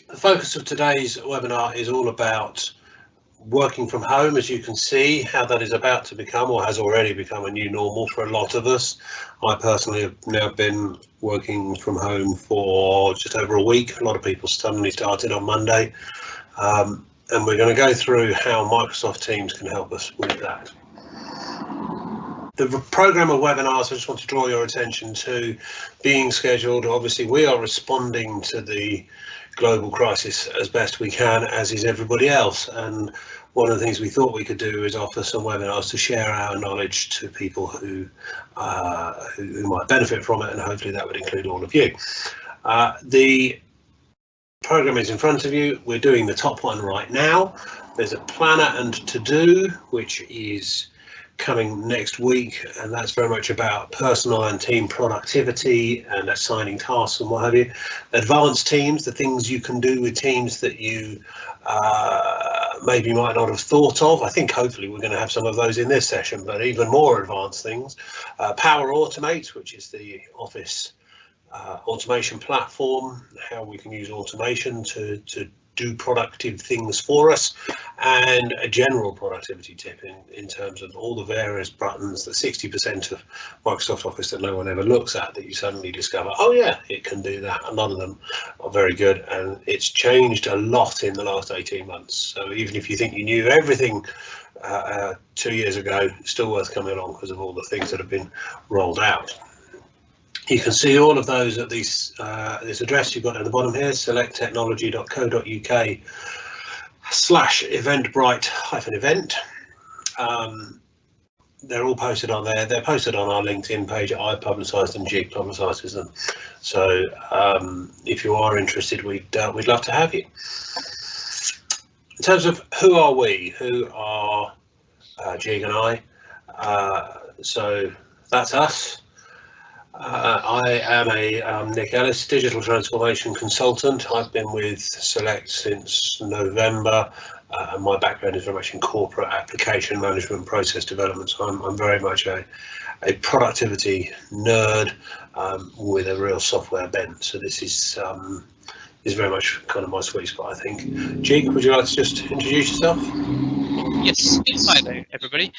The focus of today's webinar is all about working from home. As you can see, how that is about to become, or has already become, a new normal for a lot of us. I personally have now been working from home for just over a week. A lot of people suddenly started on Monday, and we're going to go through how Microsoft Teams can help us with that. The program of webinars, I just want to draw your attention to being scheduled. Obviously, we are responding to the global crisis as best we can, as is everybody else. And one of the things we thought we could do is offer some webinars to share our knowledge to people who might benefit from it, and hopefully that would include all of you. The program is in front of you. We're doing the top one right now. There's a planner and to do, which is coming next week, and that's very much about personal and team productivity and assigning tasks and what have you. Advanced teams, the things you can do with teams that you maybe might not have thought of. I think hopefully we're going to have some of those in this session, but even more advanced things. Power Automate, which is the Office automation platform, how we can use automation to do productive things for us, and a general productivity tip in terms of all the various buttons, the 60% of Microsoft Office that no one ever looks at, that you suddenly discover, oh yeah, it can do that. A lot of them are very good, and it's changed a lot in the last 18 months. So even if you think you knew everything 2 years ago, it's still worth coming along because of all the things that have been rolled out. You can see all of those at this address you've got at the bottom here, selecttechnology.co.uk/eventbrite-event. They're all posted on there. They're posted on our LinkedIn page. I publicised them, Jig publicises them. So if you are interested, we'd love to have you. In terms of who are we, who are Jig and I, so that's us. I am a Nick Ellis, digital transformation consultant. I've been with Select since November, and my background is very much in corporate application management, process development. So I'm very much a productivity nerd with a real software bent. So this is very much kind of my sweet spot, I think. Jig, would you like to just introduce yourself? Yes, hi there, everybody.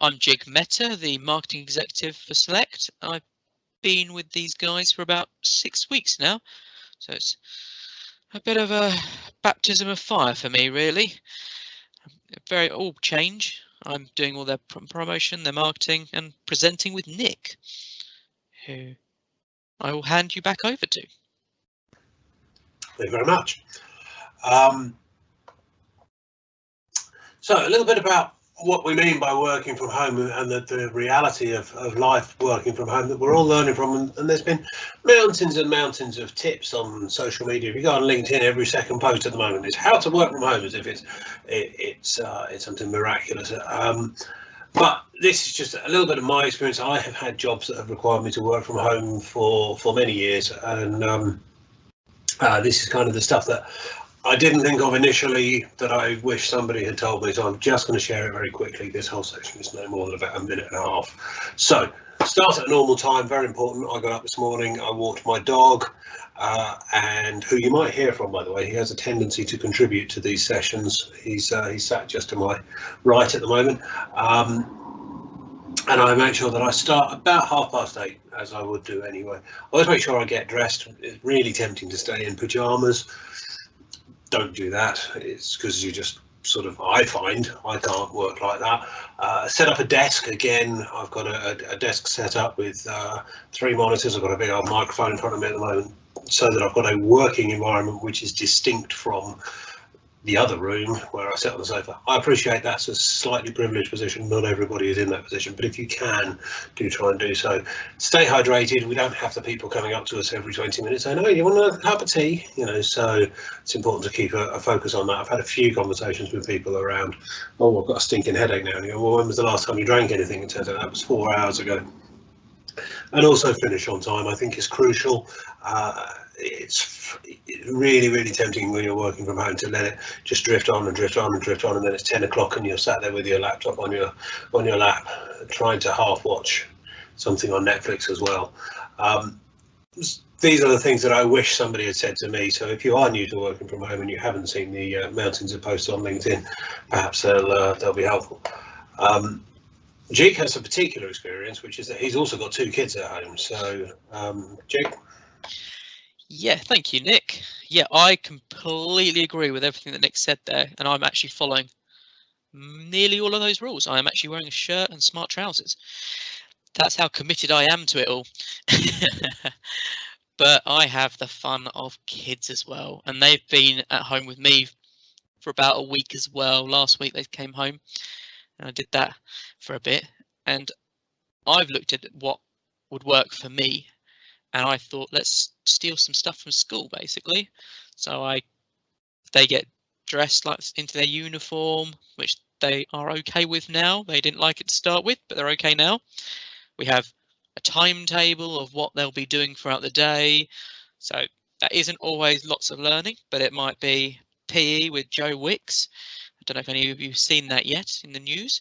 I'm Jig Mehta, the marketing executive for Select. I've been with these guys for about 6 weeks now, so it's a bit of a baptism of fire for me, really. All change. I'm doing all their promotion, their marketing, and presenting with Nick, who I will hand you back over to. Thank you very much. So a little bit about what we mean by working from home and the reality of life working from home that we're all learning from, and there's been mountains and mountains of tips on social media. If you go on LinkedIn, every second post at the moment is how to work from home, as if it's something miraculous. But this is just a little bit of my experience. I have had jobs that have required me to work from home for many years, and this is kind of the stuff that I didn't think of initially that I wish somebody had told me, so I'm just going to share it very quickly. This whole section is no more than about a minute and a half. So start at a normal time, very important. I got up this morning, I walked my dog, and who you might hear from, by the way. He has a tendency to contribute to these sessions. He's sat just to my right at the moment. And I make sure that I start about 8:30, as I would do anyway. I always make sure I get dressed. It's really tempting to stay in pyjamas. Don't do that. It's because you just sort of, I find I can't work like that. Set up a desk. Again, I've got a desk set up with 3 monitors. I've got a big old microphone in front of me at the moment, so that I've got a working environment which is distinct from the other room where I sit on the sofa. I appreciate that's a slightly privileged position. Not everybody is in that position, but if you can, do try and do so. Stay hydrated. We don't have the people coming up to us every 20 minutes saying, oh, you want a cup of tea? You know, so it's important to keep a focus on that. I've had a few conversations with people around, oh, I've got a stinking headache now. And you go, well, when was the last time you drank anything? It turns out that was 4 hours ago. And also finish on time, I think, is crucial. It's really, really tempting when you're working from home to let it just drift on and drift on and drift on, and then it's 10 o'clock and you're sat there with your laptop on your lap, trying to half watch something on Netflix as well. these are the things that I wish somebody had said to me. So if you are new to working from home and you haven't seen the mountains of posts on LinkedIn, perhaps they'll be helpful. Jake has a particular experience, which is that he's also got 2 kids at home. So, Jake? Yeah, thank you, Nick. Yeah, I completely agree with everything that Nick said there, and I'm actually following nearly all of those rules. I am actually wearing a shirt and smart trousers. That's how committed I am to it all. But I have the fun of kids as well, and they've been at home with me for about a week as well. Last week they came home, and I did that for a bit, and I've looked at what would work for me, and I thought, let's steal some stuff from school, basically. So they get dressed like into their uniform, which they are okay with now. They didn't like it to start with, but they're okay now. We have a timetable of what they'll be doing throughout the day. So that isn't always lots of learning, but it might be PE with Joe Wicks. I don't know if any of you have seen that yet in the news.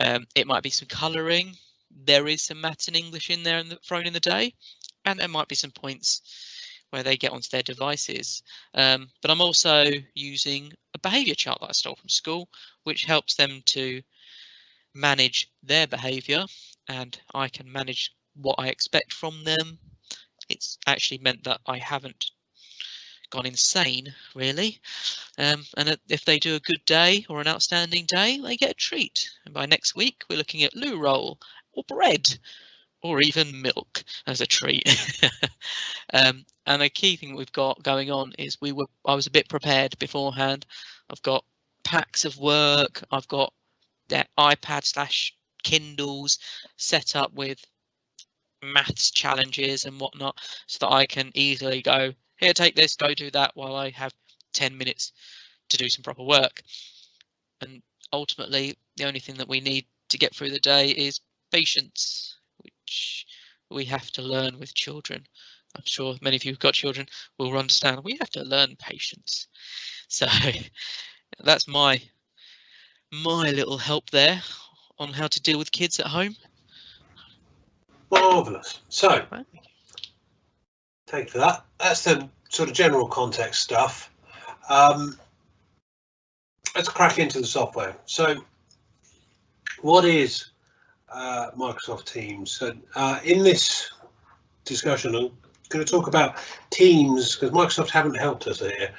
It might be some colouring. There is some maths and English in there thrown in the day, and there might be some points where they get onto their devices. But I'm also using a behaviour chart that I stole from school, which helps them to manage their behaviour, and I can manage what I expect from them. It's actually meant that I haven't gone insane, really. And if they do a good day or an outstanding day, they get a treat. And by next week, we're looking at loo roll or bread or even milk as a treat. And a key thing we've got going on is I was a bit prepared beforehand. I've got packs of work. I've got their iPad/Kindles set up with maths challenges and whatnot, so that I can easily go, here, take this, go do that, while I have 10 minutes to do some proper work. And ultimately, the only thing that we need to get through the day is patience, which we have to learn with children. I'm sure many of you who've got children will understand we have to learn patience. So that's my little help there on how to deal with kids at home. Marvellous. So, thank you for that. That's the sort of general context stuff. Let's crack into the software. So, what is Microsoft Teams? So, in this discussion, I'm going to talk about Teams, because Microsoft haven't helped us here.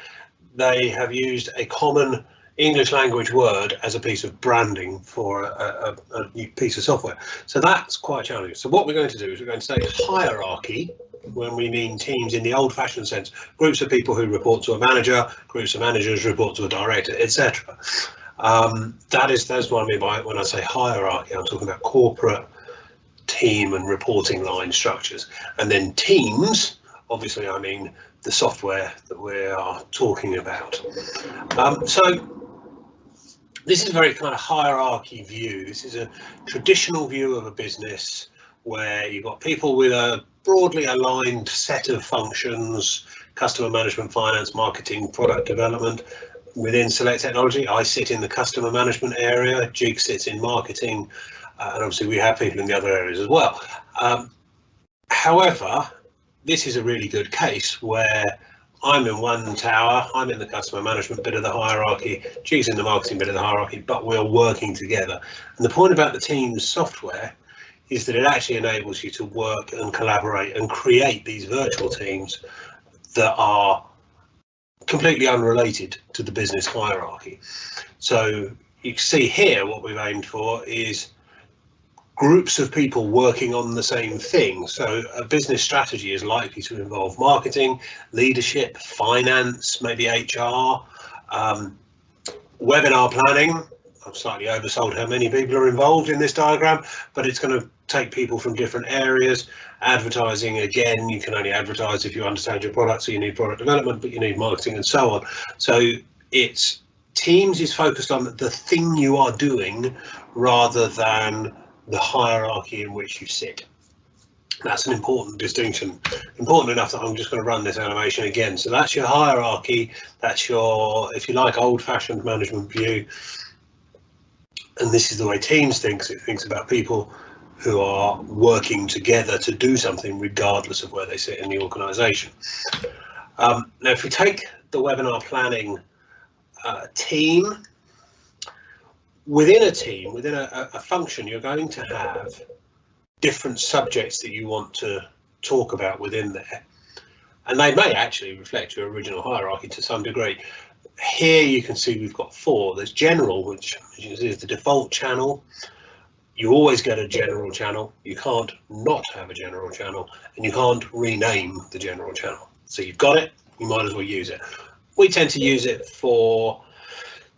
They have used a common English language word as a piece of branding for a new piece of software. So that's quite challenging. So what we're going to do is we're going to say hierarchy when we mean teams in the old-fashioned sense. Groups of people who report to a manager, groups of managers report to a director, etc. That's what I mean by when I say hierarchy. I'm talking about corporate team and reporting line structures. And then teams, obviously I mean the software that we are talking about. So this is a very kind of hierarchy view. This is a traditional view of a business where you've got people with a broadly aligned set of functions: customer management, finance, marketing, product development. Within Select Technology, I sit in the customer management area, Jig sits in marketing, and obviously we have people in the other areas as well. However, this is a really good case where I'm in one tower, I'm in the customer management bit of the hierarchy, G's in the marketing bit of the hierarchy, but we're working together. And the point about the Teams software is that it actually enables you to work and collaborate and create these virtual teams that are completely unrelated to the business hierarchy. So you can see here what we've aimed for is groups of people working on the same thing. So a business strategy is likely to involve marketing, leadership, finance, maybe HR, webinar planning. I've slightly oversold how many people are involved in this diagram, but it's going to take people from different areas. Advertising, again, you can only advertise if you understand your product, so you need product development, but you need marketing and so on. So it's Teams is focused on the thing you are doing rather than the hierarchy in which you sit. That's an important distinction, important enough that I'm just going to run this animation again. So that's your hierarchy, that's your, if you like, old-fashioned management view. And this is the way Teams thinks. It thinks about people who are working together to do something regardless of where they sit in the organisation. Now, if we take the webinar planning team, within a team, within a function, you're going to have different subjects that you want to talk about within there, and they may actually reflect your original hierarchy to some degree. Here you can see we've got 4. There's general, which is the default channel. You always get a general channel. You can't not have a general channel, and you can't rename the general channel. So you've got it, you might as well use it. We tend to use it for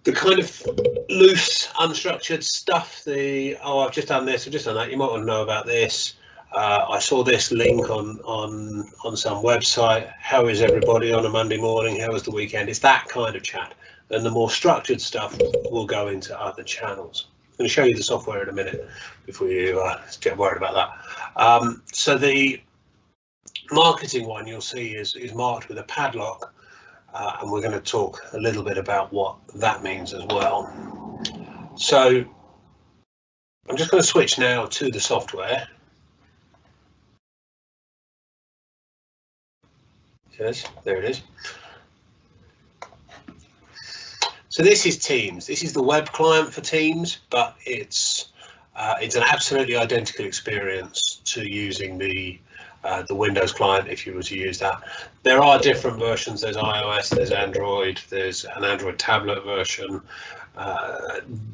the kind of loose, unstructured stuff. Oh, I've just done this, I've just done that. You might want to know about this. I saw this link on some website. How is everybody on a Monday morning? How was the weekend? It's that kind of chat. And the more structured stuff will go into other channels. I'm going to show you the software in a minute before you get worried about that. So the marketing one you'll see is marked with a padlock, and we're going to talk a little bit about what that means as well. So I'm just going to switch now to the software. Yes, there it is. So this is Teams. This is the web client for Teams, but it's an absolutely identical experience to using the Windows client if you were to use that. There are different versions. There's iOS, there's Android, there's an Android tablet version,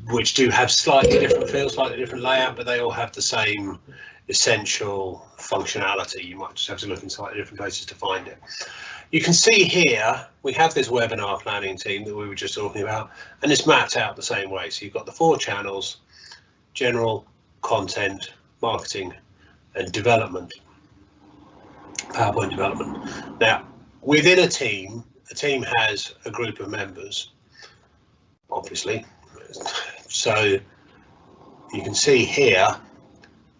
which do have slightly different feel, slightly different layout, but they all have the same essential functionality. You might just have to look in slightly different places to find it. You can see here we have this webinar planning team that we were just talking about, and it's mapped out the same way. So you've got the 4 channels: general, content, marketing, and development, PowerPoint development. Now, within a team has a group of members, obviously. So you can see here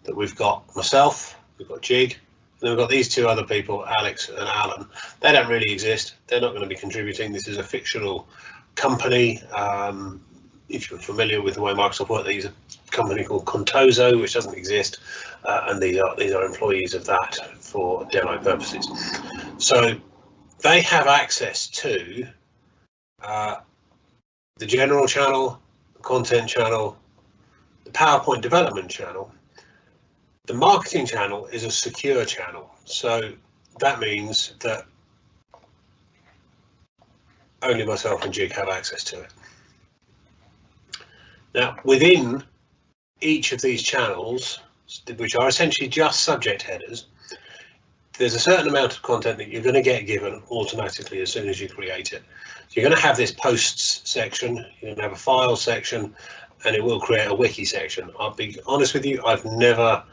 that we've got myself, we've got Jig, and then we've got these 2 other people, Alex and Alan. They don't really exist. They're not going to be contributing. This is a fictional company. If you're familiar with the way Microsoft work, they use a company called Coauthoring, which doesn't exist, and these are employees of that for demo purposes. So they have access to the general channel, the content channel, the PowerPoint development channel. The marketing channel is a secure channel, so that means that only myself and Jig have access to it. Now, within each of these channels, which are essentially just subject headers, there's a certain amount of content that you're going to get given automatically as soon as you create it. So you're going to have this posts section, you're going to have a file section, and it will create a wiki section. I'll be honest with you, I've never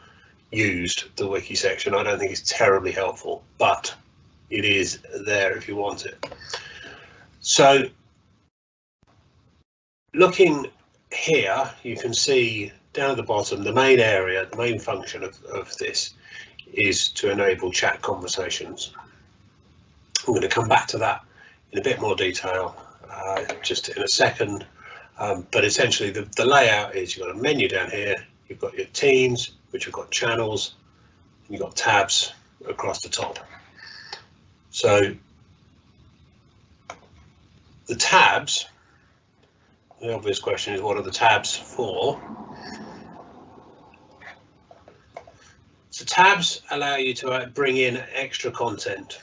used the wiki section. I don't think it's terribly helpful, but it is there if you want it. So looking here, you can see down at the bottom, the main area, the main function of this is to enable chat conversations. I'm going to come back to that in a bit more detail just in a second, but essentially the layout is you've got a menu down here, you've got your teams, which have got channels, and you've got tabs across the top. So the tabs, the obvious question is, what are the tabs for? So tabs allow you to bring in extra content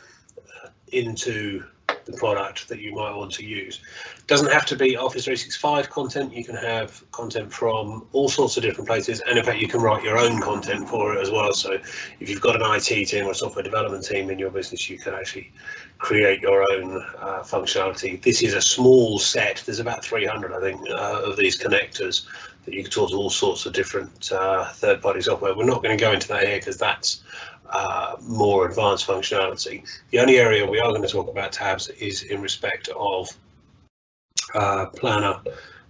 into the product that you might want to use. It doesn't have to be Office 365 content. You can have content from all sorts of different places, and in fact you can write your own content for it as well. So if you've got an IT team or a software development team in your business, you can actually create your own functionality. This is a small set. There's about 300, I think, of these connectors that you can talk to all sorts of different third-party software. We're not going to go into that here because that's more advanced functionality. The only area we are going to talk about tabs is in respect of Planner,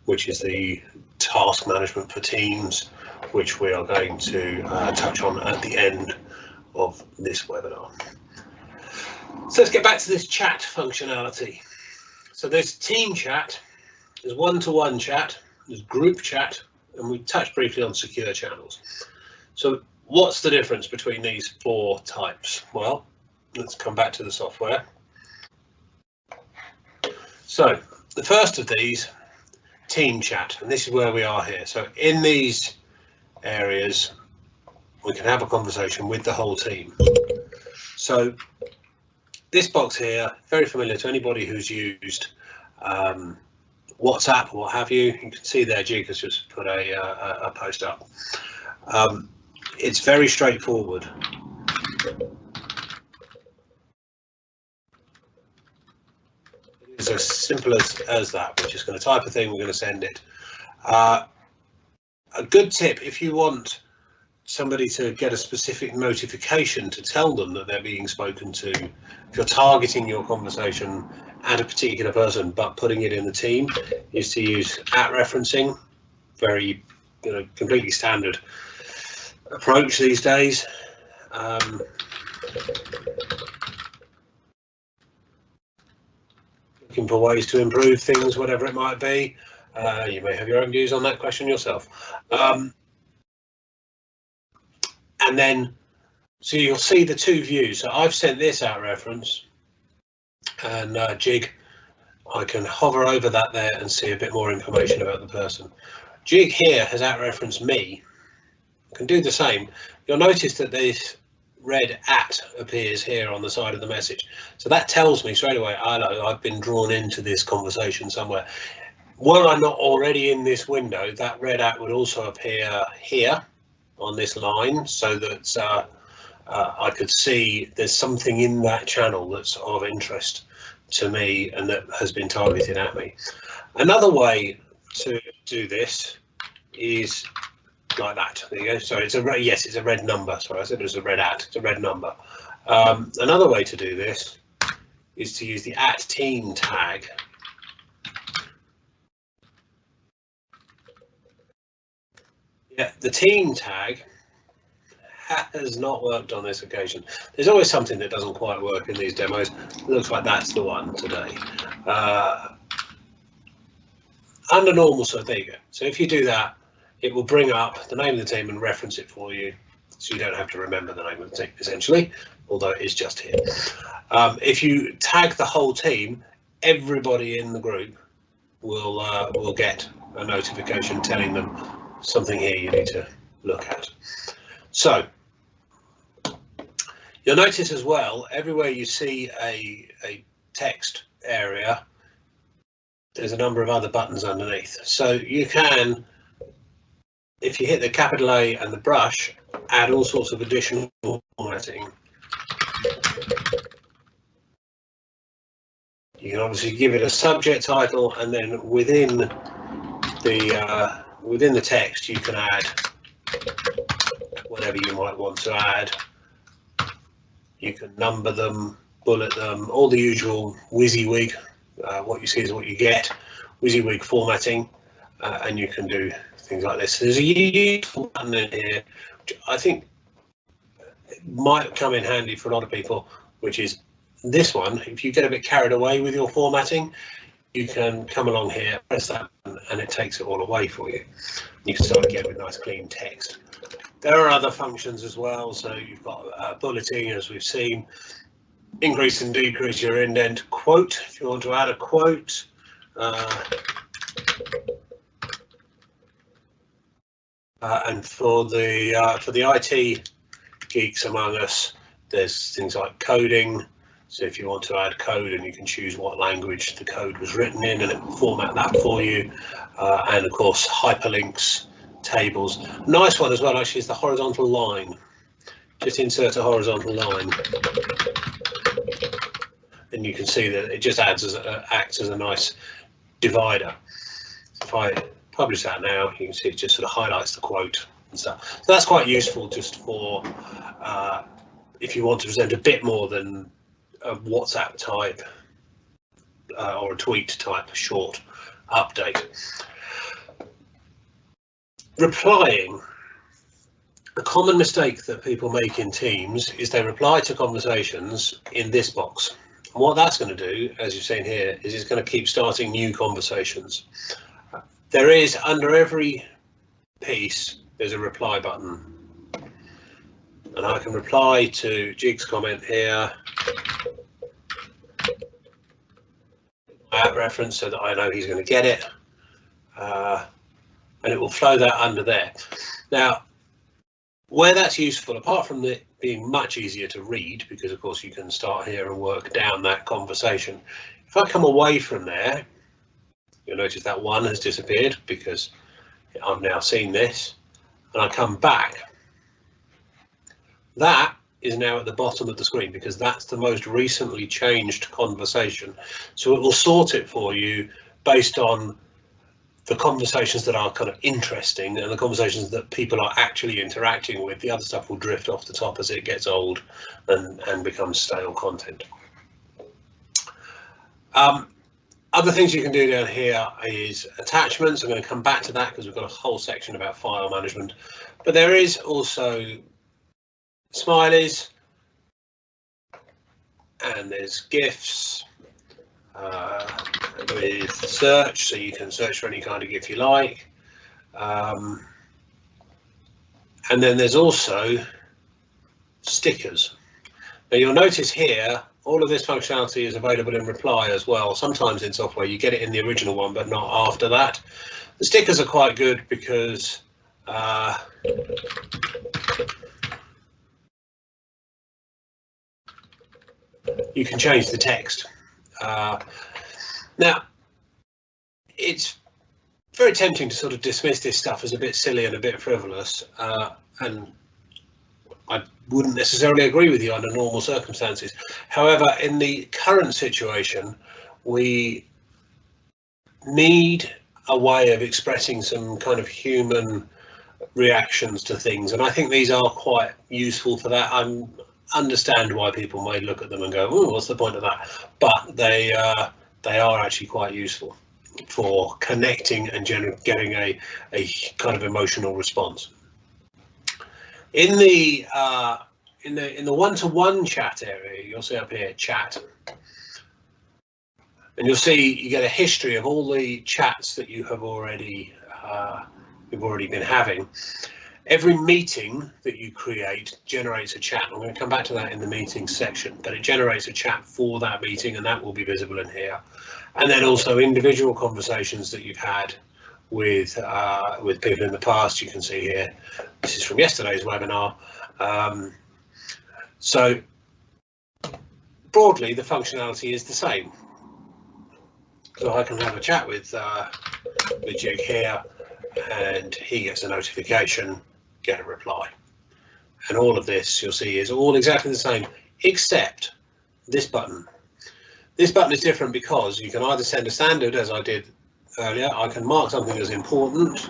which is the task management for Teams, which we are going to touch on at the end of this webinar. So let's get back to this chat functionality. So there's team chat, there's one-to-one chat, there's group chat, and we touched briefly on secure channels. So what's the difference between these 4 types? Well, let's come back to the software. So the first of these, team chat, and this is where we are here. So in these areas, we can have a conversation with the whole team. So this box here, very familiar to anybody who's used WhatsApp or what have you. You can see there, Jig has just put a post up. It's very straightforward. It's as simple as that. We're just going to type a thing, we're going to send it. A good tip, if you want somebody to get a specific notification to tell them that they're being spoken to, if you're targeting your conversation at a particular person but putting it in the team, is to use @referencing. Very, completely standard approach these days. Looking for ways to improve things, whatever it might be. You may have your own views on that question yourself. And then, so you'll see the 2 views. So I've sent this @reference, and Jig, I can hover over that there and see a bit more information about the person. Jig here has @referenced me. I can do the same. You'll notice that this red @ appears here on the side of the message. So that tells me straight away, hello, I've been drawn into this conversation somewhere. Were I not already in this window, that red @ would also appear here on this line, so that I could see there's something in that channel that's of interest to me and that has been targeted at me. Another way to do this is like that. There you go. So it's it's a red number. Sorry, I said it was a red @ it's a red number. Another way to do this is to use the @team tag. Yeah, the team tag has not worked on this occasion. There's always something that doesn't quite work in these demos. It looks like that's the one today. Under normal, so there you go. So if you do that, it will bring up the name of the team and reference it for you, so you don't have to remember the name of the team, essentially, although it is just here. If you tag the whole team, everybody in the group will get a notification telling them something here you need to look at. So you'll notice as well, everywhere you see a text area, there's a number of other buttons underneath. So you can, if you hit the capital A and the brush, add all sorts of additional formatting. You can obviously give it a subject title, and then within the text you can add whatever you might want to add. You can number them, bullet them, all the usual WYSIWYG. What you see is what you get. WYSIWYG formatting, and you can do things like this. There's a useful button in here, which I think might come in handy for a lot of people, which is this one. If you get a bit carried away with your formatting, you can come along here, press that button, and it takes it all away for you. You can start again with nice clean text. There are other functions as well. So you've got bulleting, as we've seen, increase and decrease your indent, quote, if you want to add a quote. And for the IT geeks among us, there's things like coding. So if you want to add code, and you can choose what language the code was written in, and it will format that for you. And of course, hyperlinks, tables. Nice one as well, actually, is the horizontal line. Just insert a horizontal line, and you can see that it just acts as a nice divider. If I publish that now, you can see it just sort of highlights the quote and stuff. So that's quite useful just for if you want to present a bit more than a WhatsApp type or a tweet type short update. Replying. A common mistake that people make in Teams is they reply to conversations in this box. And what that's going to do, as you've seen here, is it's going to keep starting new conversations. There is, under every piece, there's a reply button. and I can reply to Jig's comment here, at reference, so that I know he's going to get it, and it will flow that under there. Now, where that's useful, apart from it being much easier to read, because of course you can start here and work down that conversation, if I come away from there, you'll notice that one has disappeared because I've now seen this, and I come back. That is now at the bottom of the screen because that's the most recently changed conversation. So it will sort it for you based on the conversations that are kind of interesting and the conversations that people are actually interacting with. The other stuff will drift off the top as it gets old and becomes stale content. Other things you can do down here is attachments. I'm going to come back to that because we've got a whole section about file management, but there is also smileys, and there's GIFs with search, so you can search for any kind of GIF you like. And then there's also stickers. Now you'll notice here, all of this functionality is available in reply as well. Sometimes in software you get it in the original one, but not after that. The stickers are quite good because you can change the text. Now, it's very tempting to sort of dismiss this stuff as a bit silly and a bit frivolous, and I wouldn't necessarily agree with you under normal circumstances. However, in the current situation, we need a way of expressing some kind of human reactions to things, and I think these are quite useful for that. I understand why people may look at them and go, "Oh, what's the point of that?" But they are actually quite useful for connecting and getting a kind of emotional response. In the one-to-one chat area, you'll see up here chat, and you'll see you get a history of all the chats that you have already been having. Every meeting that you create generates a chat. I'm going to come back to that in the meetings section, but it generates a chat for that meeting, and that will be visible in here. And then also individual conversations that you've had with people in the past. You can see here, this is from yesterday's webinar. So broadly, the functionality is the same. So I can have a chat with Jig here, and he gets a notification, get a reply. And all of this, you'll see, is all exactly the same, except this button. This button is different because you can either send a standard, as I did earlier. I can mark something as important,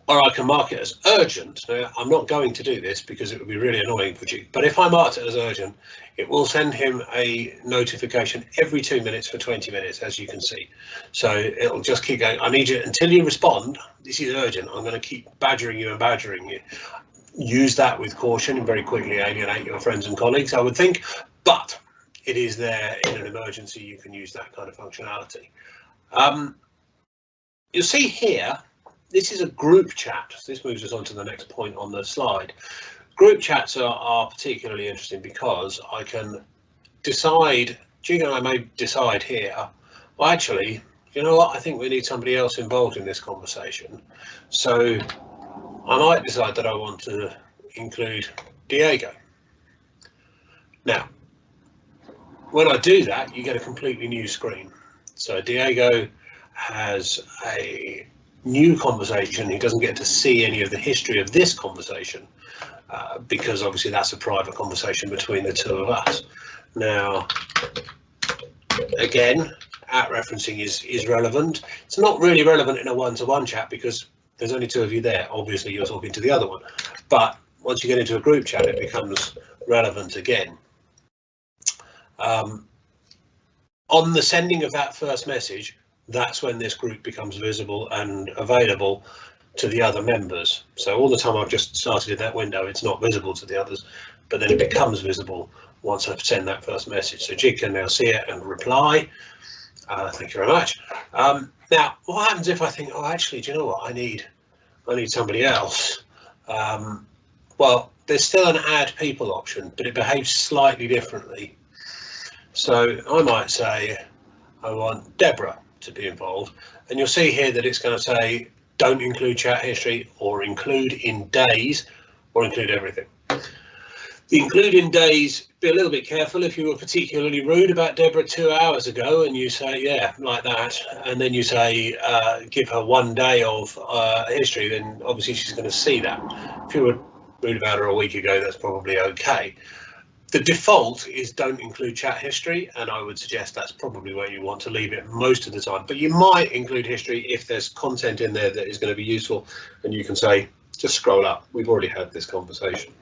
or I can mark it as urgent. Now, I'm not going to do this because it would be really annoying for Jig, but if I marked it as urgent, it will send him a notification every 2 minutes for 20 minutes, as you can see. So it'll just keep going. I need you until you respond. This is urgent. I'm going to keep badgering you and badgering you. Use that with caution and very quickly alienate your friends and colleagues, I would think, but it is there in an emergency. You can use that kind of functionality. You'll see here, this is a group chat. This moves us on to the next point on the slide. Group chats are particularly interesting because I can decide, Jig and I may decide here, well, actually, you know what, I think we need somebody else involved in this conversation. So I might decide that I want to include Diego. Now, when I do that, you get a completely new screen. So Diego has a new conversation. He doesn't get to see any of the history of this conversation because obviously that's a private conversation between the two of us. Now, again, at referencing is relevant. It's not really relevant in a one-to-one chat because there's only two of you there. Obviously, you're talking to the other one. But once you get into a group chat, it becomes relevant again. On the sending of that first message, that's when this group becomes visible and available to the other members. So all the time I've just started in that window, it's not visible to the others, but then it becomes visible once I've sent that first message. So Jig can now see it and reply. Thank you very much. Now, what happens if I think, oh, actually, do you know what? I need I need somebody else. Well, there's still an add people option, but it behaves slightly differently. So I might say I want Deborah to be involved, and you'll see here that it's going to say don't include chat history, or include in days, or include everything. The include in days, be a little bit careful. If you were particularly rude about Deborah 2 hours ago and you say, yeah, like that, and then you say, give her 1 day of history, then obviously she's going to see that. If you were rude about her a week ago, that's probably okay. The default is don't include chat history, and I would suggest that's probably where you want to leave it most of the time. But you might include history if there's content in there that is going to be useful, and you can say, just scroll up. We've already had this conversation.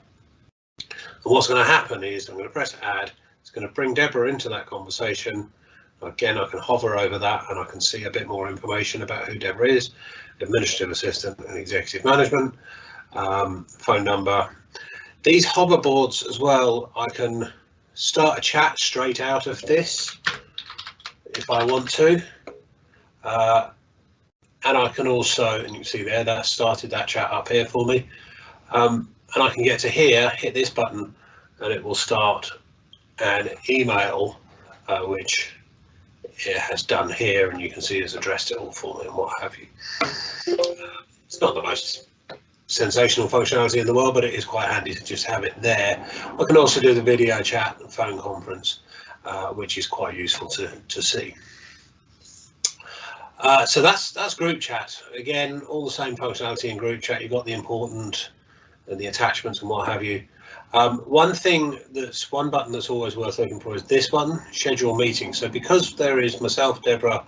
And what's going to happen is I'm going to press add. It's going to bring Deborah into that conversation. Again, I can hover over that and I can see a bit more information about who Deborah is, administrative assistant and executive management, phone number. These hoverboards as well, I can start a chat straight out of this if I want to. And I can also, and you can see there, that started that chat up here for me. And I can get to here, hit this button, and it will start an email, which it has done here, and you can see it's addressed it all for me and what have you. It's not the most sensational functionality in the world, but it is quite handy to just have it there. I can also do the video chat and phone conference, which is quite useful to see. So that's group chat. Again, all the same functionality in group chat. You've got the important and the attachments and what have you. One button that's always worth looking for is this one, schedule meeting. So because there is myself, Deborah,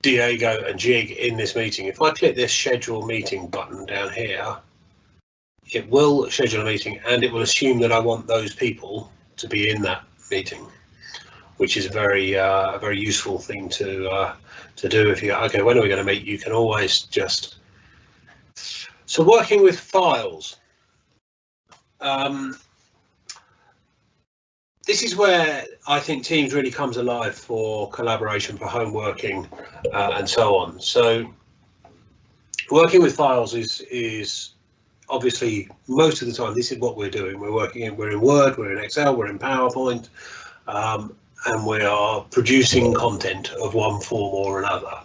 Diego and Jig in this meeting, if I click this schedule meeting button down here, it will schedule a meeting and it will assume that I want those people to be in that meeting, which is a very useful thing to do. If you go, okay, when are we going to meet? You can always just. So working with files. This is where I think Teams really comes alive for collaboration, for home working, and so on. So working with files is obviously most of the time this is what we're doing. We're in Word, we're in Excel, we're in PowerPoint, and we are producing content of one form or another.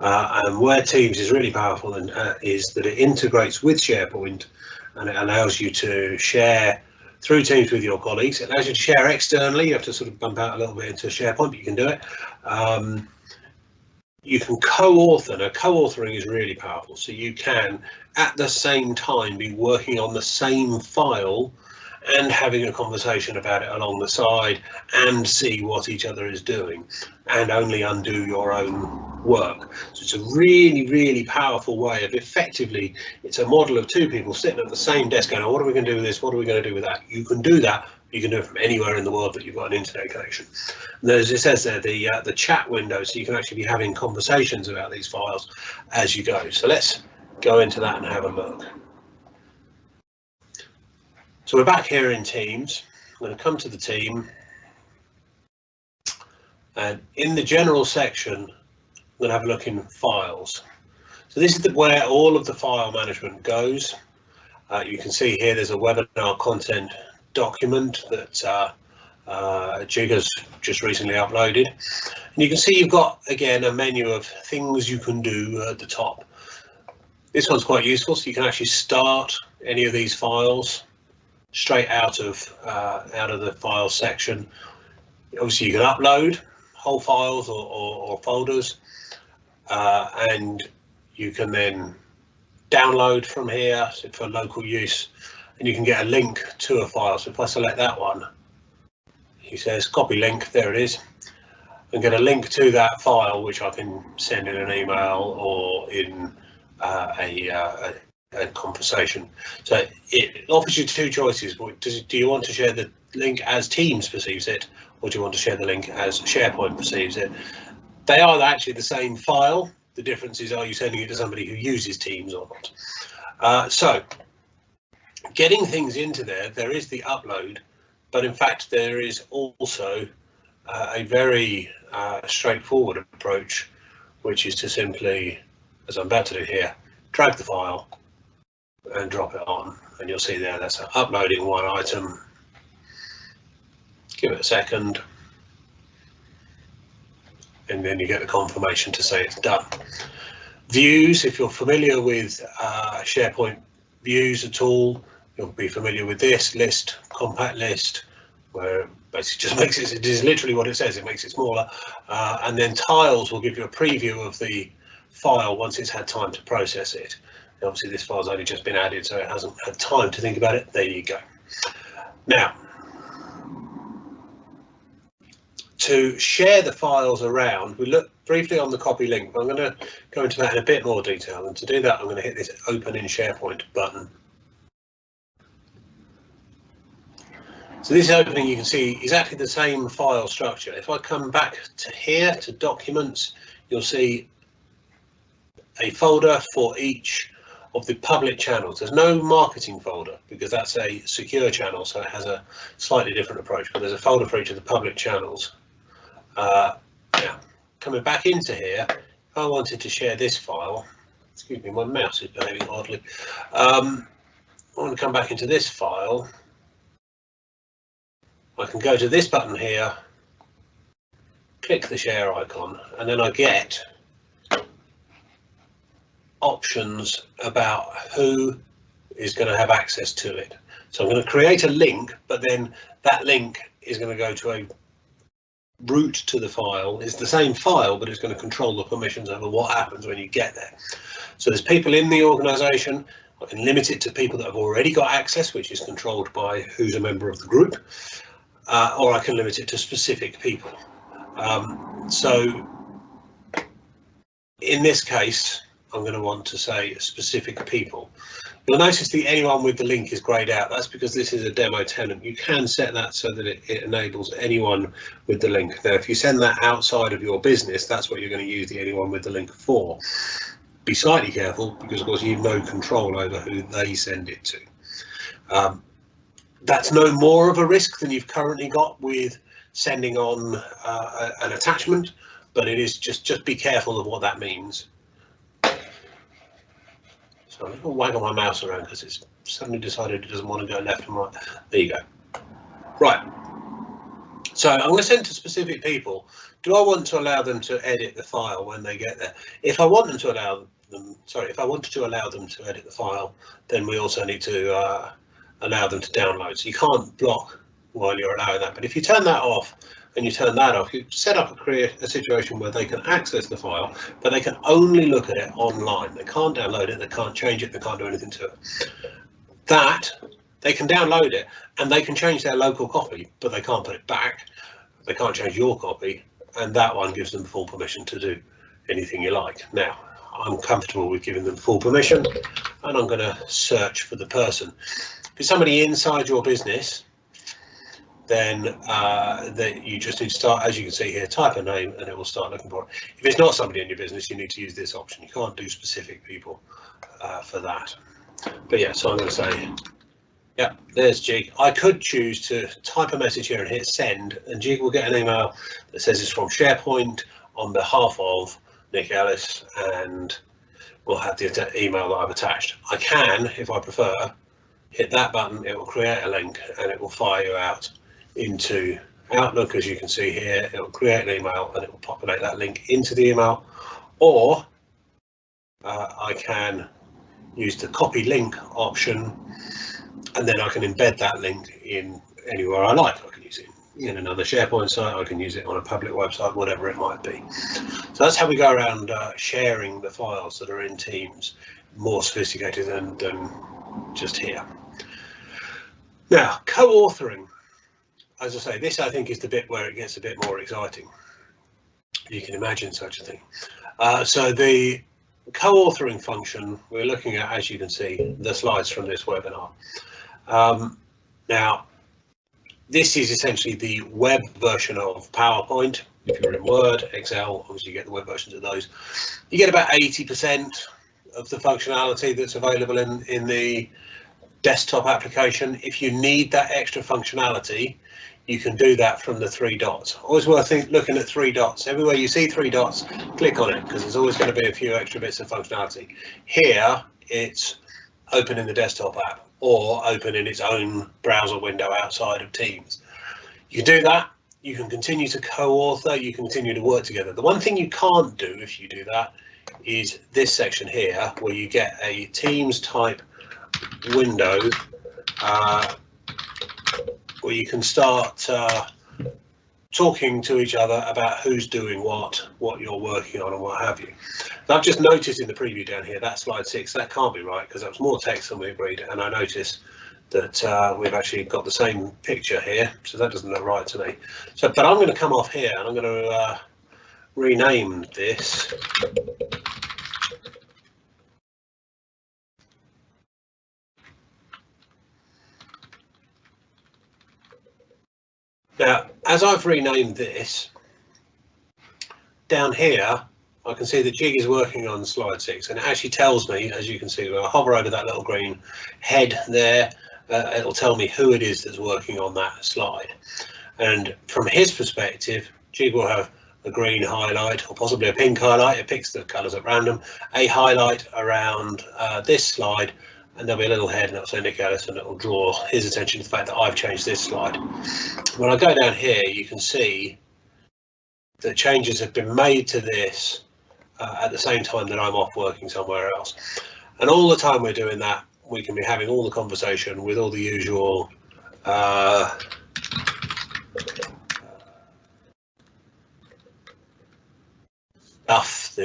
And where Teams is really powerful is that it integrates with SharePoint, and it allows you to share through Teams with your colleagues. It allows you to share externally. You have to sort of bump out a little bit into SharePoint, but you can do it. You can co-author. Now, co-authoring is really powerful. So you can, at the same time, be working on the same file and having a conversation about it along the side and see what each other is doing and only undo your own work. So it's a really, really powerful way of effectively, it's a model of two people sitting at the same desk going, oh, what are we going to do with this? What are we going to do with that? You can do that. You can do it from anywhere in the world that you've got an internet connection. And as it says there, the chat window, so you can actually be having conversations about these files as you go. So let's go into that and have a look. So we're back here in Teams. I'm going to come to the team, and in the general section, I'm going to have a look in files. So this is where all of the file management goes. You can see here there's a webinar content document that Jig has just recently uploaded. And you can see you've got, again, a menu of things you can do at the top. This one's quite useful, so you can actually start any of these files straight out of the files section. Obviously you can upload whole files or folders, and you can then download from here for local use, and you can get a link to a file. So if I select that one, he says copy link, there it is, and get a link to that file which I can send in an email or in a conversation. So it offers you two choices. Do you want to share the link as Teams perceives it, or do you want to share the link as SharePoint perceives it? They are actually the same file. The difference is, are you sending it to somebody who uses Teams or not? So getting things into there is the upload, but in fact there is also a very straightforward approach, which is to simply, as I'm about to do here, drag the file and drop it on, and you'll see there that's uploading one item. Give it a second, and then you get the confirmation to say it's done. Views, if you're familiar with SharePoint views at all, you'll be familiar with this list, compact list, where it basically just makes it is literally what it says, it makes it smaller. And then tiles will give you a preview of the file once it's had time to process it. And obviously this file's only just been added, so it hasn't had time to think about it. There you go. Now, to share the files around, we looked briefly on the copy link, but I'm going to go into that in a bit more detail. And to do that, I'm going to hit this Open in SharePoint button. So this opening, you can see exactly the same file structure. If I come back to here to Documents, you'll see a folder for each of the public channels. There's no marketing folder because that's a secure channel, so it has a slightly different approach, but there's a folder for each of the public channels. Now, coming back into here, if I wanted to share this file, excuse me, my mouse is behaving oddly. I want to come back into this file. I can go to this button here, click the share icon, and then I get options about who is going to have access to it. So I'm going to create a link, but then that link is going to go to a route to the file. It's the same file, but it's going to control the permissions over what happens when you get there. So there's people in the organization. I can limit it to people that have already got access, which is controlled by who's a member of the group, or I can limit it to specific people. So in this case, I'm going to want to say specific people. You'll notice the anyone with the link is grayed out. That's because this is a demo tenant. You can set that so that it enables anyone with the link. Now, if you send that outside of your business, that's what you're going to use the anyone with the link for. Be slightly careful because, of course, you've no control over who they send it to. That's no more of a risk than you've currently got with sending on an attachment, but it is just be careful of what that means. So I'm going to waggle my mouse around because it's suddenly decided it doesn't want to go left and right. There you go. Right. So I'm going to send to specific people. Do I want to allow them to edit the file when they get there? If I want them to allow them, if I wanted to allow them to edit the file, then we also need to allow them to download. So you can't block while you're allowing that. But if you turn that off and you turn that off, you set up a situation where they can access the file, but they can only look at it online. They can't download it, they can't change it, they can't do anything to it. That, they can download it and they can change their local copy, but they can't put it back. They can't change your copy, and that one gives them full permission to do anything you like. Now, I'm comfortable with giving them full permission, and I'm going to search for the person. If it's somebody inside your business, then that you just need to start, as you can see here, type a name and it will start looking for it. If it's not somebody in your business, you need to use this option. You can't do specific people for that. But yeah, so I'm going to say, yeah, there's Jig. I could choose to type a message here and hit send, and Jig will get an email that says it's from SharePoint on behalf of Nick Ellis, and we'll have the email that I've attached. I can, if I prefer, hit that button, it will create a link and it will fire you out into Outlook. As you can see here, it will create an email and it will populate that link into the email, or I can use the copy link option, and then I can embed that link in anywhere I like. I can use it in another SharePoint site, I can use it on a public website, whatever it might be. So that's how we go around sharing the files that are in Teams, more sophisticated than just here. Now, co-authoring. As I say, this I think is the bit where it gets a bit more exciting. You can imagine such a thing. So the co-authoring function we're looking at, as you can see, the slides from this webinar. Now, this is essentially the web version of PowerPoint. If you're in Word, Excel, obviously you get the web versions of those. You get about 80% of the functionality that's available in the desktop application. If you need that extra functionality, you can do that from the 3 dots. Always worth looking at 3 dots. Everywhere you see 3 dots, click on it, because there's always going to be a few extra bits of functionality. Here, it's open in the desktop app or open in its own browser window outside of Teams. You can do that. You can continue to co-author. You can continue to work together. The one thing you can't do if you do that is this section here, where you get a Teams type window where you can start talking to each other about who's doing what you're working on and what have you. So I've just noticed in the preview down here, that slide 6, that can't be right because that was more text than we agreed, and I noticed that we've actually got the same picture here, so that doesn't look right to me. So, but I'm going to come off here and I'm going to rename this. Now, as I've renamed this, down here, I can see that Jig is working on slide 6, and it actually tells me, as you can see, when I hover over that little green head there, it'll tell me who it is that's working on that slide. And from his perspective, Jig will have a green highlight, or possibly a pink highlight. It picks the colours at random, a highlight around this slide, and there'll be a little head, and it'll say Nick Ellis, and it'll draw his attention to the fact that I've changed this slide. When I go down here, you can see that changes have been made to this at the same time that I'm off working somewhere else. And all the time we're doing that, we can be having all the conversation with all the usual stuff,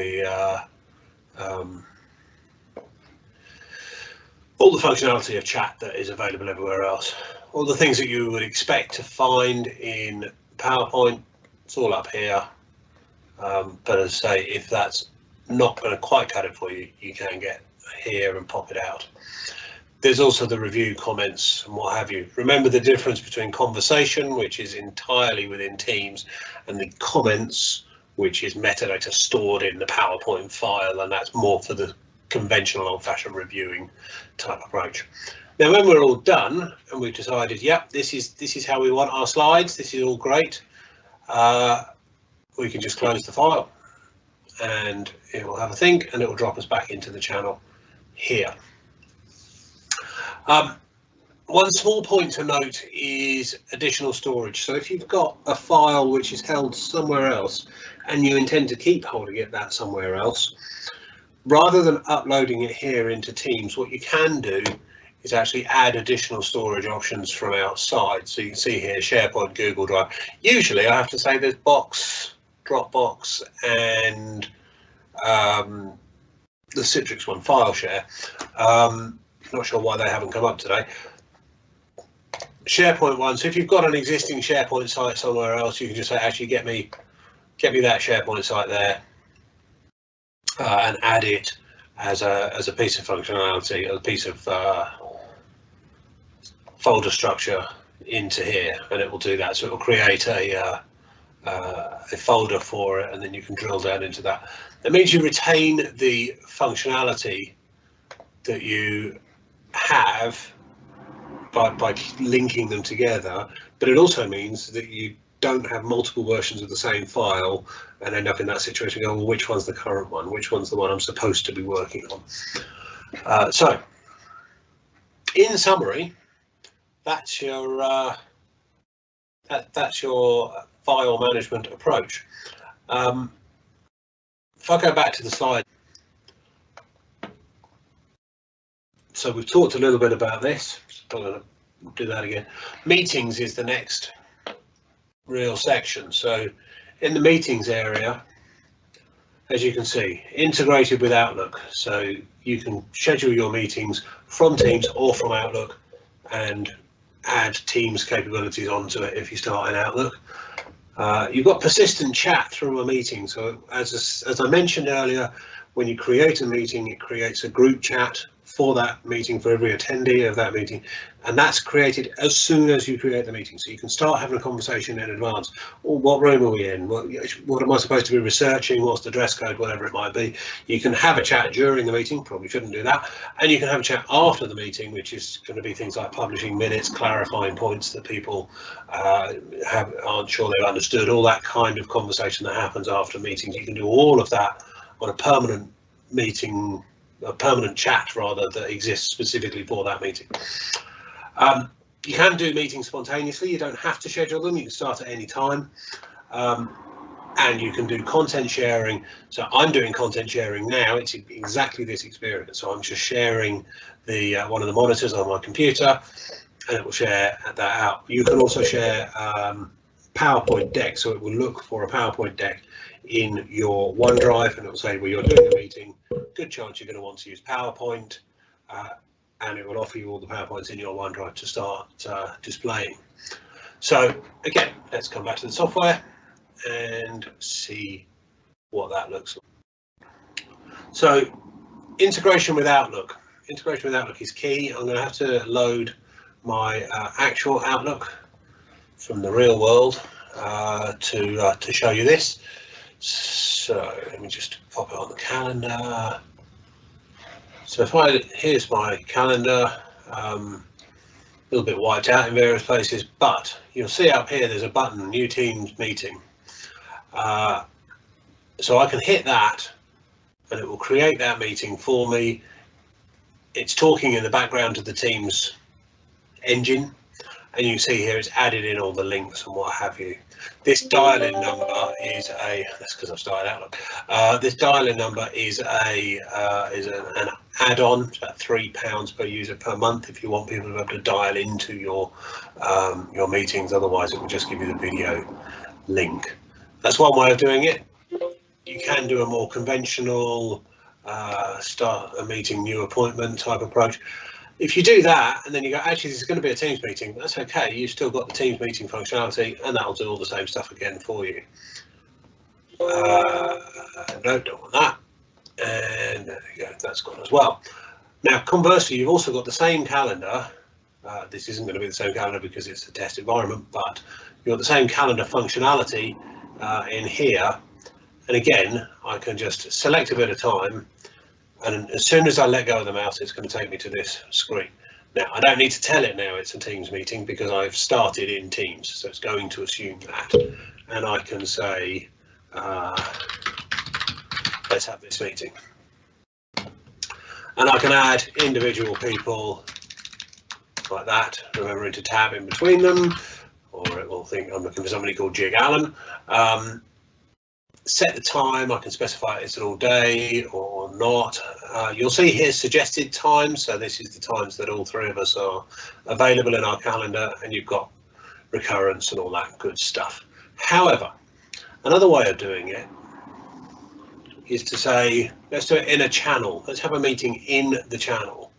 all the functionality of chat that is available everywhere else, all the things that you would expect to find in PowerPoint, it's all up here. But as I say, if that's not going to quite cut it for you, you can get here and pop it out. There's also the review, comments and what have you. Remember the difference between conversation, which is entirely within Teams, and the comments, which is metadata stored in the PowerPoint file, and that's more for the conventional old-fashioned reviewing type approach. Now, when we're all done and we've decided, yep, this is how we want our slides, this is all great, we can just close the file and it will have a think and it will drop us back into the channel here. One small point to note is additional storage. So if you've got a file which is held somewhere else and you intend to keep holding it that somewhere else, rather than uploading it here into Teams, what you can do is actually add additional storage options from outside. So you can see here, SharePoint, Google Drive. Usually I have to say there's Box, Dropbox, and the Citrix one, FileShare. Not sure why they haven't come up today. SharePoint one, so if you've got an existing SharePoint site somewhere else, you can just say, actually get me that SharePoint site there, and add it as a piece of functionality, a piece of folder structure into here, and it will do that. So it will create a folder for it, and then you can drill down into that. That means you retain the functionality that you have by linking them together, but it also means that you don't have multiple versions of the same file and end up in that situation going, well, which one's the current one? Which one's the one I'm supposed to be working on? So, in summary, that's your file management approach. If I go back to the slide, so we've talked a little bit about this. I'm going to do that again. Meetings is the next real section. So in the meetings area, as you can see, integrated with Outlook. So you can schedule your meetings from Teams or from Outlook and add Teams capabilities onto it if you start in Outlook. You've got persistent chat through a meeting. So as I mentioned earlier, when you create a meeting, it creates a group chat for that meeting, for every attendee of that meeting, and that's created as soon as you create the meeting. So you can start having a conversation in advance. Well, what room are we in? What am I supposed to be researching? What's the dress code? Whatever it might be. You can have a chat during the meeting, probably shouldn't do that, and you can have a chat after the meeting, which is going to be things like publishing minutes, clarifying points that people aren't sure they've understood, all that kind of conversation that happens after meetings. You can do all of that on a permanent meeting, a permanent chat rather, that exists specifically for that meeting. You can do meetings spontaneously. You don't have to schedule them. You can start at any time, and you can do content sharing. So I'm doing content sharing now. It's exactly this experience. So I'm just sharing the one of the monitors on my computer, and it will share that out. You can also share PowerPoint deck, so it will look for a PowerPoint deck in your OneDrive, and it will say, well, you're doing a meeting, good chance you're going to want to use PowerPoint, and it will offer you all the PowerPoints in your OneDrive to start displaying. So again, let's come back to the software and see what that looks like. So integration with Outlook. Integration with Outlook is key. I'm going to have to load my actual Outlook from the real world to show you this. So let me just pop it on the calendar. So here's my calendar, a little bit wiped out in various places, but you'll see up here there's a button, New Teams Meeting. So I can hit that and it will create that meeting for me. It's talking in the background to the Teams engine, and you can see here it's added in all the links and what have you. This dial-in number is that's because I've started Outlook. This dial-in number is an add-on. It's about £3 per user per month if you want people to be able to dial into your meetings. Otherwise, it will just give you the video link. That's one way of doing it. You can do a more conventional start a meeting, new appointment type approach. If you do that and then you go, actually, this is going to be a Teams meeting, that's okay. You've still got the Teams meeting functionality, and that'll do all the same stuff again for you. No, don't want that. And there you go, that's gone as well. Now, conversely, you've also got the same calendar. This isn't going to be the same calendar because it's a test environment, but you've got the same calendar functionality in here. And again, I can just select a bit of time, and as soon as I let go of the mouse, it's going to take me to this screen. Now, I don't need to tell it now it's a Teams meeting because I've started in Teams, so it's going to assume that. And I can say, let's have this meeting. And I can add individual people like that, remembering to tab in between them, or it will think I'm looking for somebody called Jig Allen. Set the time. I can specify it's an all day or not. You'll see here suggested times, so this is the times that all three of us are available in our calendar, and you've got recurrence and all that good stuff. However, another way of doing it is to say, let's do it in a channel. Let's have a meeting in the channel.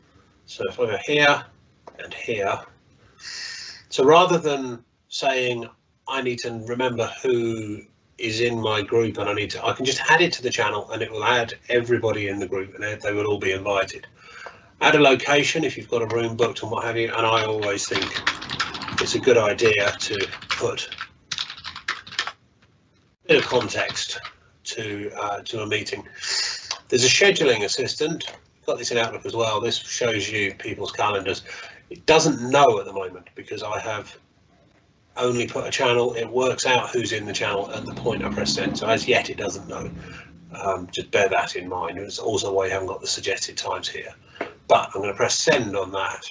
So if I go here and here, so rather than saying I need to remember who is in my group and I can just add it to the channel, and it will add everybody in the group, and they will all be invited. Add a location if you've got a room booked and what have you, and I always think it's a good idea to put a bit of context to a meeting. There's a scheduling assistant. I've got this in Outlook as well. This shows you people's calendars. It doesn't know at the moment because I have only put a channel. It works out who's in the channel at the point I press send. So as yet, it doesn't know. Just bear that in mind. It's also why you haven't got the suggested times here. But I'm going to press send on that,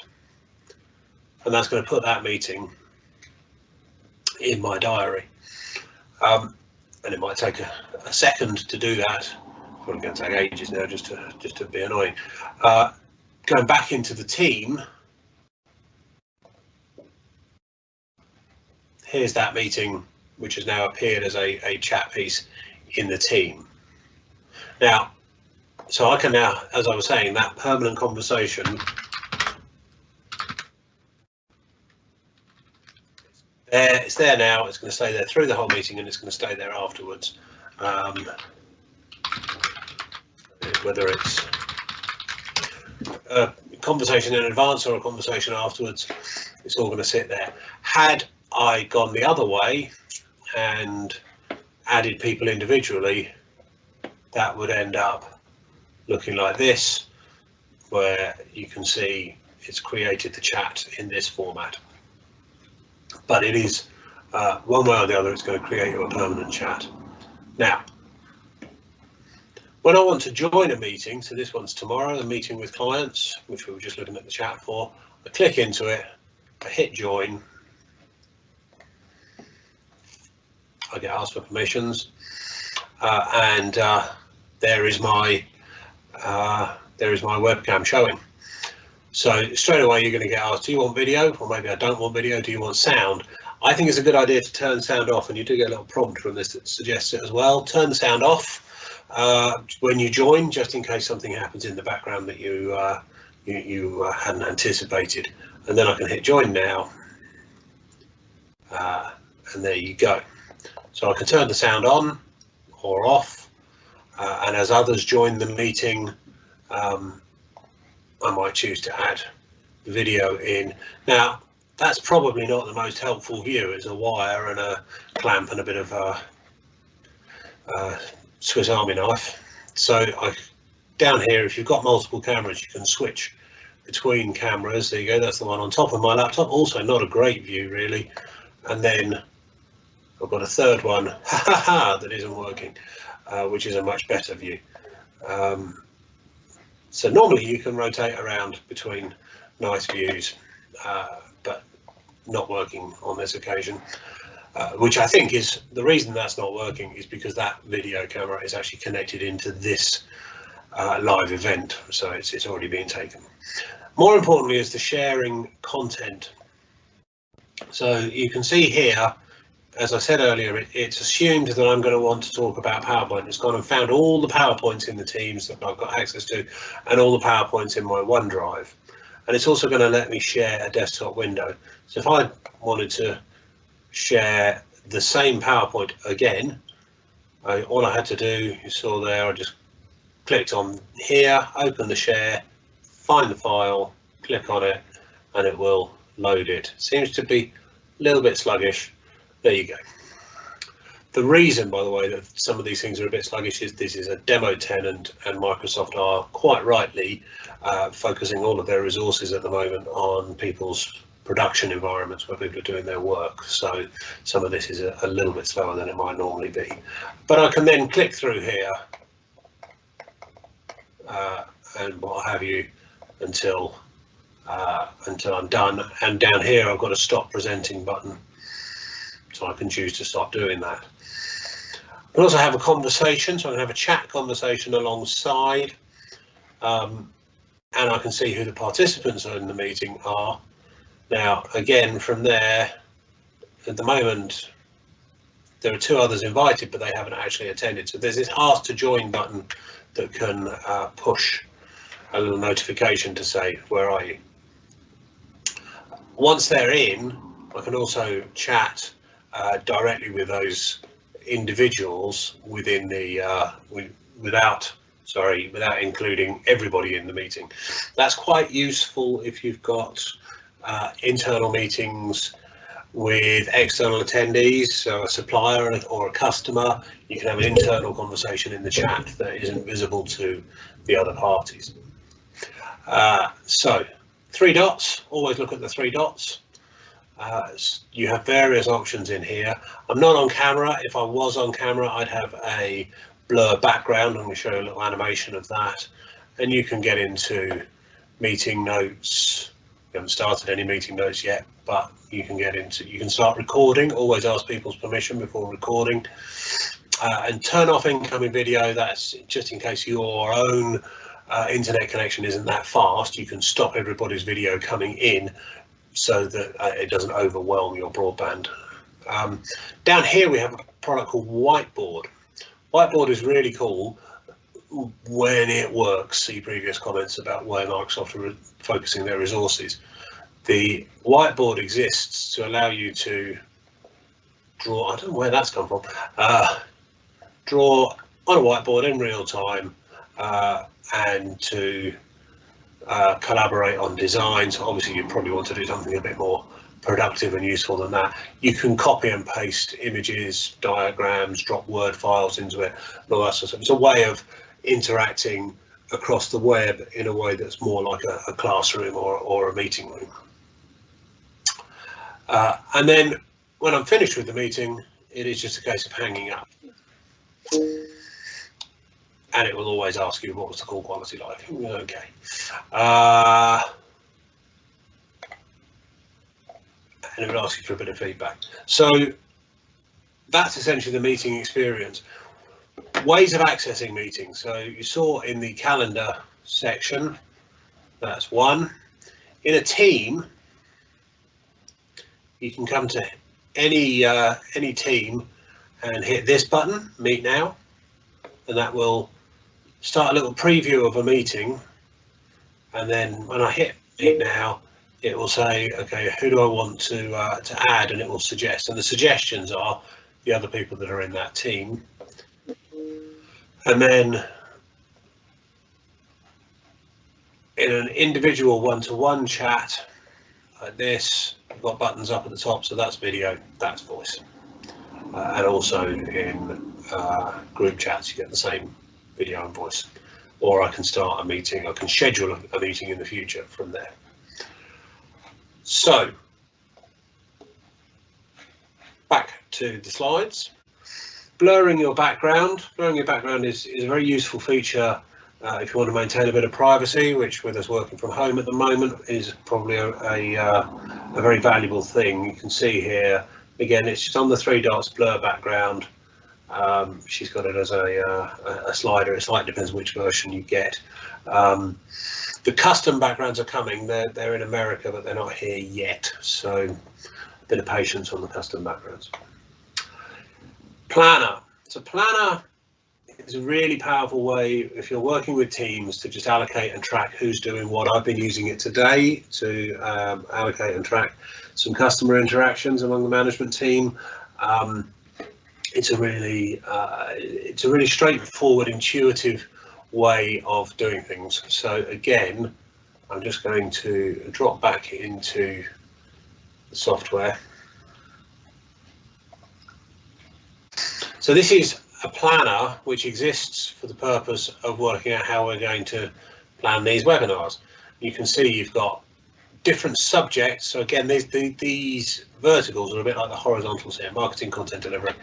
and that's going to put that meeting in my diary. And it might take a second to do that. It's probably going to take ages now, just to be annoying. Going back into the team. Here's that meeting, which has now appeared as a chat piece in the team. Now, so I can now, as I was saying, that permanent conversation, it's there now. It's going to stay there through the whole meeting, and it's going to stay there afterwards. Whether it's a conversation in advance or a conversation afterwards, it's all going to sit there. Had I gone the other way and added people individually, that would end up looking like this, where you can see it's created the chat in this format. But it is one way or the other, it's going to create you a permanent chat. Now, when I want to join a meeting, so this one's tomorrow, a meeting with clients, which we were just looking at the chat for, I click into it, I hit join, I get asked for permissions, and there is my webcam showing. So straight away you're going to get asked, do you want video? Or maybe I don't want video, do you want sound? I think it's a good idea to turn sound off, and you do get a little prompt from this that suggests it as well. Turn the sound off when you join, just in case something happens in the background that you hadn't anticipated. And then I can hit join now, and there you go. So I can turn the sound on or off, and as others join the meeting, I might choose to add video in. Now, that's probably not the most helpful view. It's a wire and a clamp and a bit of a Swiss Army knife. So down here, if you've got multiple cameras, you can switch between cameras. There you go, that's the one on top of my laptop. Also not a great view really. And then I've got a third one that isn't working, which is a much better view. So normally you can rotate around between nice views, but not working on this occasion, which I think is the reason that's not working is because that video camera is actually connected into this live event, so it's already been taken. More importantly is the sharing content. So you can see here, as I said earlier, it's assumed that I'm going to want to talk about PowerPoint. It's gone and found all the PowerPoints in the Teams that I've got access to and all the PowerPoints in my OneDrive. And it's also going to let me share a desktop window. So if I wanted to share the same PowerPoint again, all I had to do, you saw there, I just clicked on here, open the share, find the file, click on it, and it will load it. Seems to be a little bit sluggish. There you go. The reason, by the way, that some of these things are a bit sluggish is this is a demo tenant, and Microsoft are quite rightly focusing all of their resources at the moment on people's production environments where people are doing their work. So some of this is a little bit slower than it might normally be. But I can then click through here and what have you until I'm done. And down here I've got a stop presenting button, so I can choose to stop doing that. I can also have a conversation, so I can have a chat conversation alongside, and I can see who the participants in the meeting are. Now, again, from there, at the moment, there are 2 others invited, but they haven't actually attended. So there's this ask to join button that can push a little notification to say, where are you? Once they're in, I can also chat directly with those individuals within the without including everybody in the meeting. That's quite useful if you've got internal meetings with external attendees, so a supplier or a customer. You can have an internal conversation in the chat that isn't visible to the other parties. So 3 dots, always look at the 3 dots. You have various options in here. I'm not on camera. If I was on camera, I'd have a blur background. I'm going to show you a little animation of that. And you can get into meeting notes. We haven't started any meeting notes yet, but you can start recording. Always ask people's permission before recording. And turn off incoming video. That's just in case your own internet connection isn't that fast. You can stop everybody's video coming in, so that it doesn't overwhelm your broadband. Down here we have a product called Whiteboard. Whiteboard is really cool when it works. See previous comments about where Microsoft are focusing their resources. The Whiteboard exists to allow you to draw, I don't know where that's come from, draw on a whiteboard in real time, and to collaborate on designs. Obviously, you probably want to do something a bit more productive and useful than that. You can copy and paste images, diagrams, drop Word files into it, and all that sort of stuff. It's a way of interacting across the web in a way that's more like a classroom or a meeting room. And then when I'm finished with the meeting, it is just a case of hanging up. And it will always ask you, what was the call quality like? Okay. And it will ask you for a bit of feedback. So that's essentially the meeting experience. Ways of accessing meetings. So you saw in the calendar section, that's one. In a team, you can come to any team and hit this button, Meet Now, and that will start a little preview of a meeting. And then when I hit Meet Now, it will say, okay, who do I want to add, and it will suggest. And the suggestions are the other people that are in that team. And then in an individual one-to-one chat like this, you've got buttons up at the top, so that's video, that's voice. And also in group chats, you get the same video and voice. Or I can start a meeting, I can schedule a meeting in the future from there. So, back to the slides. Blurring your background. Blurring your background is a very useful feature if you want to maintain a bit of privacy, which with us working from home at the moment is probably a very valuable thing. You can see here, again, it's just on the 3 dots, blur background. She's got it as a slider. It slightly depends which version you get. The custom backgrounds are coming. They're in America, but they're not here yet. So a bit of patience on the custom backgrounds. Planner. So Planner is a really powerful way if you're working with teams to just allocate and track who's doing what. I've been using it today to allocate and track some customer interactions among the management team. It's a really straightforward, intuitive way of doing things. So again, I'm just going to drop back into the software. So this is a planner which exists for the purpose of working out how we're going to plan these webinars. You can see you've got different subjects. So again, these verticals are a bit like the horizontals here, marketing, content delivery.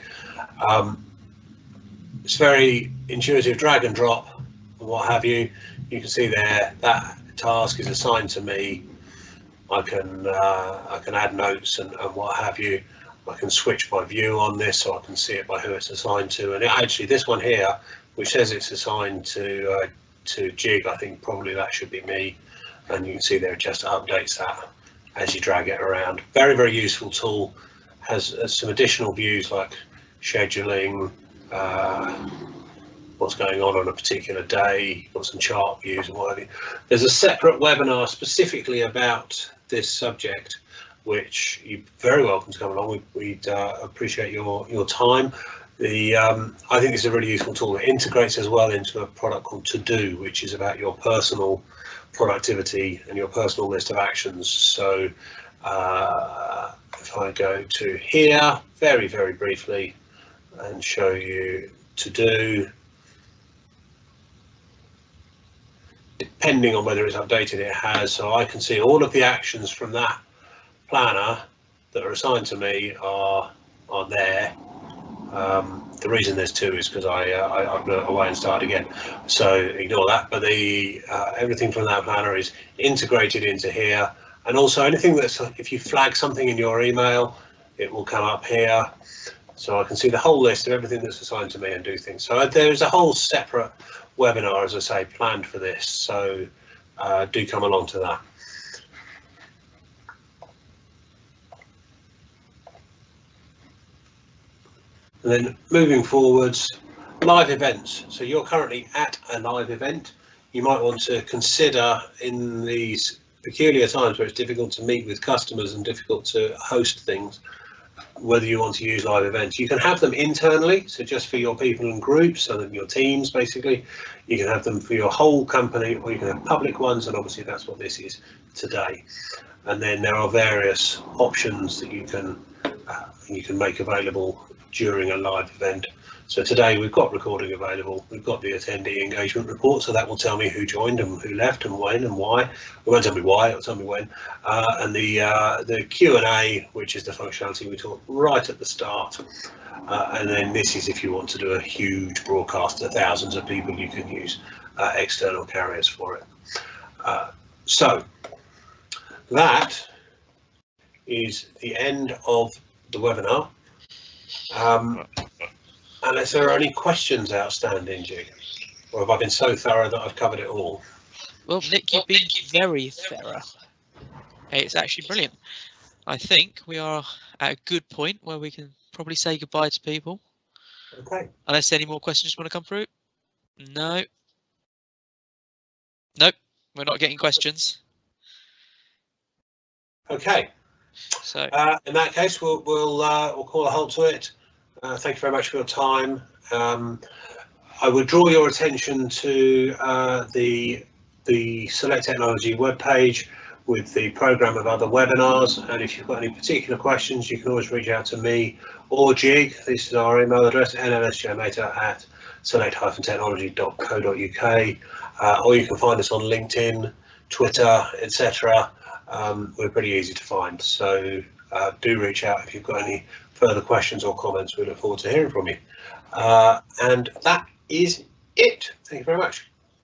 It's very intuitive, drag and drop and what have you. You can see there that task is assigned to me. I can add notes and what have you. I can switch my view on this so I can see it by who it's assigned to. And actually this one here, which says it's assigned to Jig, I think probably that should be me. And you can see there it just updates that as you drag it around. Very, very useful tool. Has some additional views like scheduling, what's going on a particular day. You've got some chart views and what have you. There's a separate webinar specifically about this subject, which you're very welcome to come along. We'd appreciate your time. I think it's a really useful tool. It integrates as well into a product called To Do, which is about your personal productivity and your personal list of actions. So if I go to here very, very briefly and show you To Do, depending on whether it's updated, it has. So I can see all of the actions from that planner that are assigned to me are there. The reason there's two is because I blew it away and started again, so ignore that. But everything from that planner is integrated into here, and also anything that's, if you flag something in your email, it will come up here, so I can see the whole list of everything that's assigned to me and do things. So there's a whole separate webinar, as I say, planned for this, so do come along to that. And then moving forwards, live events. So you're currently at a live event. You might want to consider, in these peculiar times where it's difficult to meet with customers and difficult to host things, whether you want to use live events. You can have them internally, so just for your people and groups, so that your teams basically. You can have them for your whole company, or you can have public ones, and obviously that's what this is today. And then there are various options that you can make available during a live event. So today we've got recording available, we've got the attendee engagement report, so that will tell me who joined and who left and when and why. It won't tell me why, it'll tell me when. And the Q&A, which is the functionality we talked right at the start. And then this is if you want to do a huge broadcast to thousands of people, you can use external carriers for it. So that is the end of the webinar. Unless there are any questions outstanding, Jig, or have I been so thorough that I've covered it all? Well, Nick, you've been very thorough. It's actually brilliant. I think we are at a good point where we can probably say goodbye to people. Okay. Unless any more questions want to come through? No. Nope, we're not getting questions. Okay. So in that case, we'll call a halt to it. Thank you very much for your time. I would draw your attention to the Select Technology webpage with the programme of other webinars, and if you've got any particular questions, you can always reach out to me or Jig. This is our email address, nmsjmeta@selecttechnology.co.uk, or you can find us on LinkedIn, Twitter, etc. We're pretty easy to find, so do reach out if you've got any further questions or comments. We look forward to hearing from you. And that is it. Thank you very much.